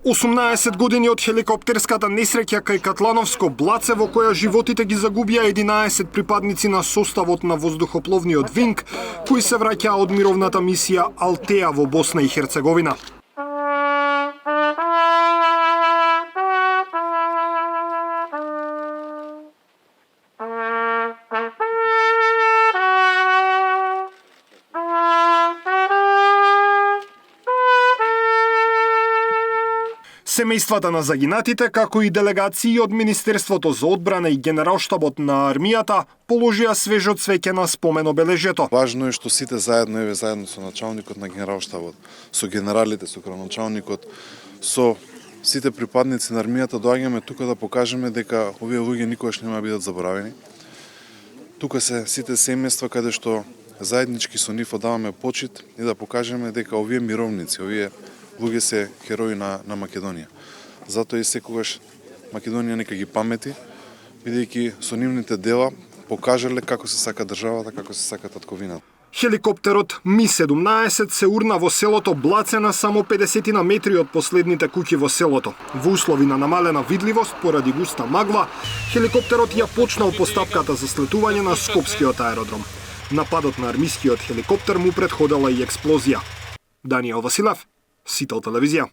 18 години од хеликоптерската несреќа кај Катлановско Блаце во која животите ги загубија 11 припадници на составот на воздухопловниот винг, кои се враќаа од мировната мисија Алтеа во Босна и Херцеговина. Семејствата на загинатите, како и делегации од Министерството за одбрана и Генералштабот на армијата, положија свежо цвеќе на споменобележјето. Важно е што сите заедно со началникот на Генералштабот, со генералите, со краначалникот, со сите припадници на армијата доаѓаме тука да покажеме дека овие луѓе никогаш нема да бидат заборавени. Тука се сите семејства каде што заеднички со нив одаваме почит и да покажеме дека овие мировници, овие луѓе се херои на Македонија. Затоа и секогаш Македонија нека ги памети, бидејќи со нивните дела покажале како се сака државата, како се сака татковината. Хеликоптерот Ми-17 се урна во селото Блаце на само 50 на метри од последните куќи во селото. Во услови на намалена видливост поради густа магла, хеликоптерот ја почнал постапката за слетување на Скопскиот аеродром. Нападот на армискиот хеликоптер му претходела и експлозија. Даниел Василев, Сител телевизија.